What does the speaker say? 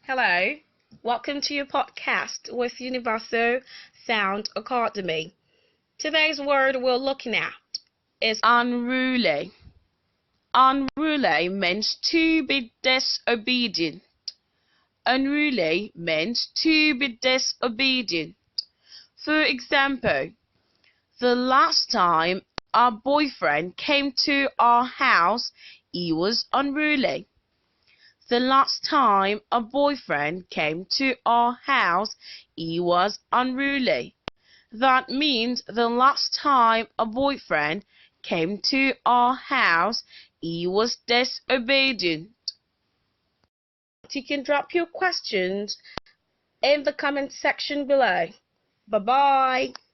Hello, welcome to your podcast with Universal Sound Academy. Today's word we're looking at is unruly. Unruly means to be disobedient. Unruly means to be disobedient. For example, the last time our boyfriend came to our house, he was unruly. The last time a boyfriend came to our house, he was unruly. That means the last time a boyfriend came to our house, he was disobedient. You can drop your questions in the comment section below. Bye-bye.